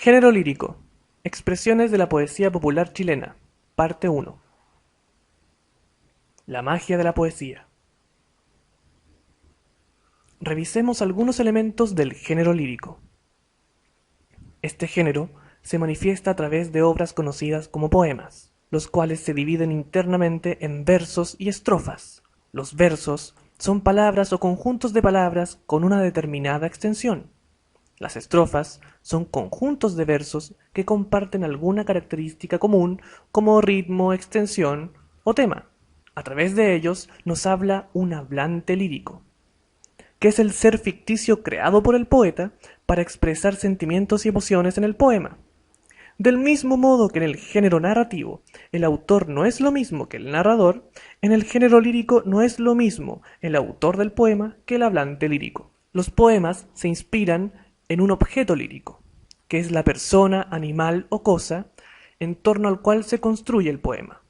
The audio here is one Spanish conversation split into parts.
Género lírico. Expresiones de la poesía popular chilena. Parte 1. La magia de la poesía. Revisemos algunos elementos del género lírico. Este género se manifiesta a través de obras conocidas como poemas, los cuales se dividen internamente en versos y estrofas. Los versos son palabras o conjuntos de palabras con una determinada extensión. Las estrofas son conjuntos de versos que comparten alguna característica común como ritmo, extensión o tema. A través de ellos nos habla un hablante lírico, que es el ser ficticio creado por el poeta para expresar sentimientos y emociones en el poema. Del mismo modo que en el género narrativo el autor no es lo mismo que el narrador, en el género lírico no es lo mismo el autor del poema que el hablante lírico. Los poemas se inspiran en un objeto lírico, que es la persona, animal o cosa en torno al cual se construye el poema.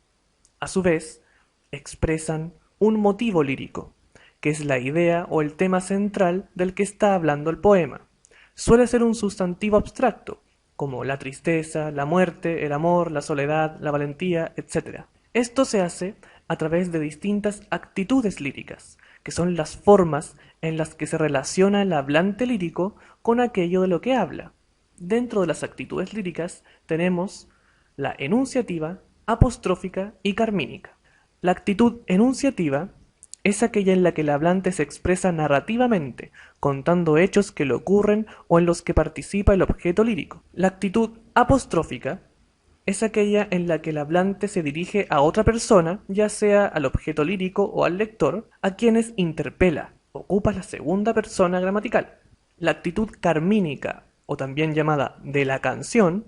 A su vez, expresan un motivo lírico, que es la idea o el tema central del que está hablando el poema. Suele ser un sustantivo abstracto, como la tristeza, la muerte, el amor, la soledad, la valentía, etc. Esto se hace a través de distintas actitudes líricas, que son las formas en las que se relaciona el hablante lírico con aquello de lo que habla. Dentro de las actitudes líricas tenemos la enunciativa, apostrófica y carmínica. La actitud enunciativa es aquella en la que el hablante se expresa narrativamente, contando hechos que le ocurren o en los que participa el objeto lírico. La actitud apostrófica es aquella en la que el hablante se dirige a otra persona, ya sea al objeto lírico o al lector, a quienes interpela, ocupa la segunda persona gramatical. La actitud carmínica, o también llamada de la canción,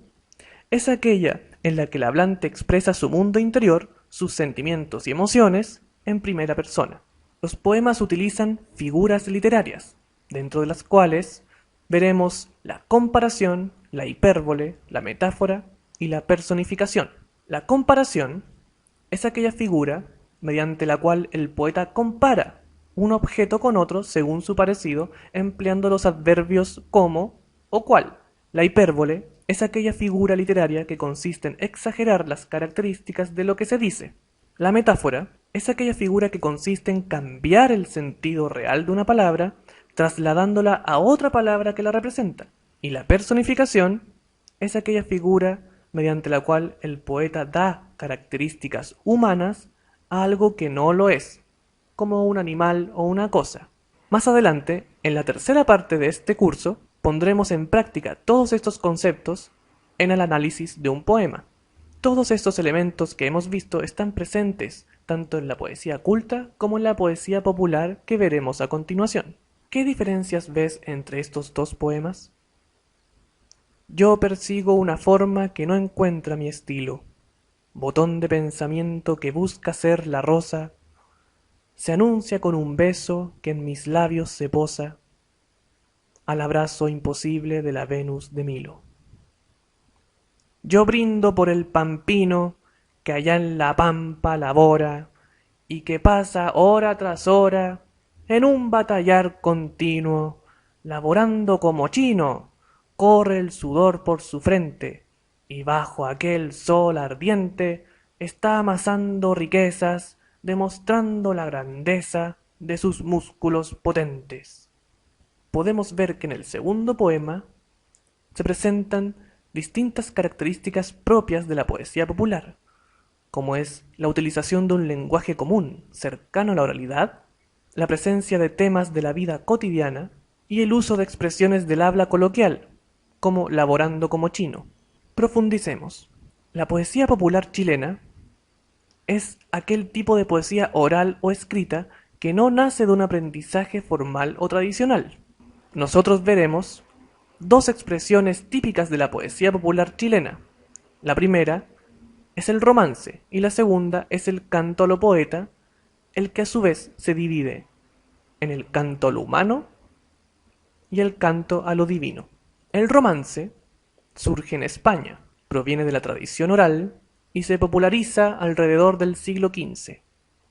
es aquella en la que el hablante expresa su mundo interior, sus sentimientos y emociones, en primera persona. Los poemas utilizan figuras literarias, dentro de las cuales veremos la comparación, la hipérbole, la metáfora y la personificación. La comparación es aquella figura mediante la cual el poeta compara un objeto con otro según su parecido, empleando los adverbios como o cual. La hipérbole es aquella figura literaria que consiste en exagerar las características de lo que se dice. La metáfora es aquella figura que consiste en cambiar el sentido real de una palabra, trasladándola a otra palabra que la representa. Y la personificación es aquella figura mediante la cual el poeta da características humanas a algo que no lo es, como un animal o una cosa. Más adelante, en la tercera parte de este curso, pondremos en práctica todos estos conceptos en el análisis de un poema. Todos estos elementos que hemos visto están presentes tanto en la poesía culta como en la poesía popular que veremos a continuación. ¿Qué diferencias ves entre estos dos poemas? Yo persigo una forma que no encuentra mi estilo, botón de pensamiento que busca ser la rosa, se anuncia con un beso que en mis labios se posa, al abrazo imposible de la Venus de Milo. Yo brindo por el pampino que allá en la pampa labora y que pasa hora tras hora en un batallar continuo, laborando como chino, corre el sudor por su frente y bajo aquel sol ardiente está amasando riquezas, demostrando la grandeza de sus músculos potentes. Podemos ver que en el segundo poema se presentan distintas características propias de la poesía popular, como es la utilización de un lenguaje común, cercano a la oralidad, la presencia de temas de la vida cotidiana y el uso de expresiones del habla coloquial, como laborando como chino. Profundicemos. La poesía popular chilena es aquel tipo de poesía oral o escrita que no nace de un aprendizaje formal o tradicional. Nosotros veremos dos expresiones típicas de la poesía popular chilena. La primera es el romance y la segunda es el canto a lo poeta, el que a su vez se divide en el canto a lo humano y el canto a lo divino. El romance surge en España, proviene de la tradición oral y se populariza alrededor del siglo XV.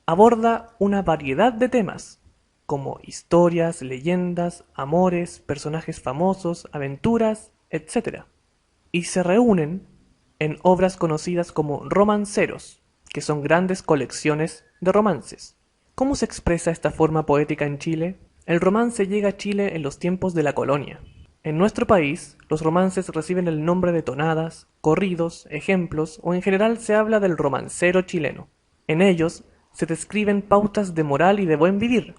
Aborda una variedad de temas, como historias, leyendas, amores, personajes famosos, aventuras, etc. y se reúnen en obras conocidas como romanceros, que son grandes colecciones de romances. ¿Cómo se expresa esta forma poética en Chile? El romance llega a Chile en los tiempos de la colonia. En nuestro país, los romances reciben el nombre de tonadas, corridos, ejemplos o en general se habla del romancero chileno. En ellos se describen pautas de moral y de buen vivir.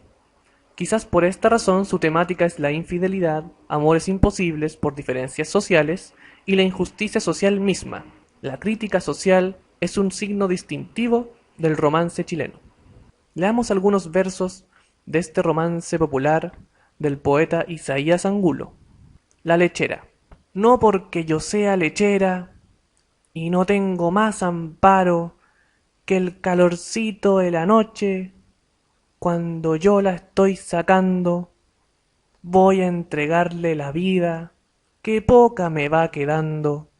Quizás por esta razón su temática es la infidelidad, amores imposibles por diferencias sociales y la injusticia social misma. La crítica social es un signo distintivo del romance chileno. Leamos algunos versos de este romance popular del poeta Isaías Angulo. La lechera. No porque yo sea lechera y no tengo más amparo que el calorcito de la noche, cuando yo la estoy sacando, voy a entregarle la vida, que poca me va quedando.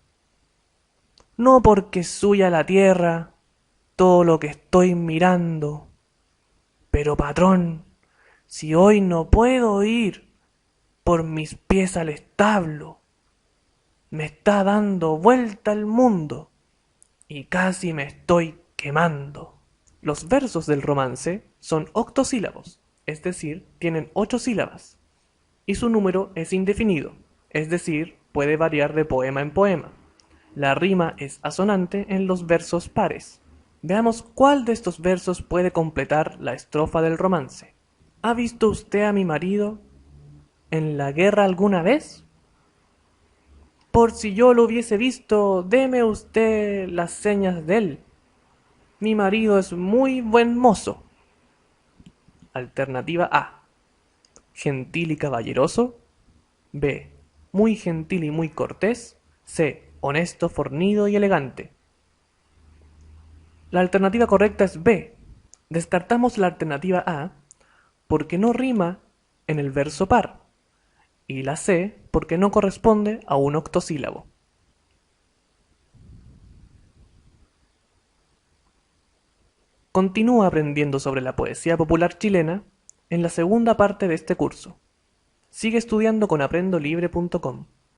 No porque es suya la tierra, todo lo que estoy mirando. Pero patrón, si hoy no puedo ir por mis pies al establo, me está dando vuelta el mundo y casi me estoy quemando. Los versos del romance son octosílabos, es decir, tienen 8 sílabas, y su número es indefinido, es decir, puede variar de poema en poema. La rima es asonante en los versos pares. Veamos cuál de estos versos puede completar la estrofa del romance. ¿Ha visto usted a mi marido en la guerra alguna vez? Por si yo lo hubiese visto, deme usted las señas de él. Mi marido es muy buen mozo. Alternativa A. Gentil y caballeroso. B. Muy gentil y muy cortés. C. Honesto, fornido y elegante. La alternativa correcta es B. Descartamos la alternativa A porque no rima en el verso par. Y la C porque no corresponde a un octosílabo. Continúa aprendiendo sobre la poesía popular chilena en la segunda parte de este curso. Sigue estudiando con aprendolibre.com.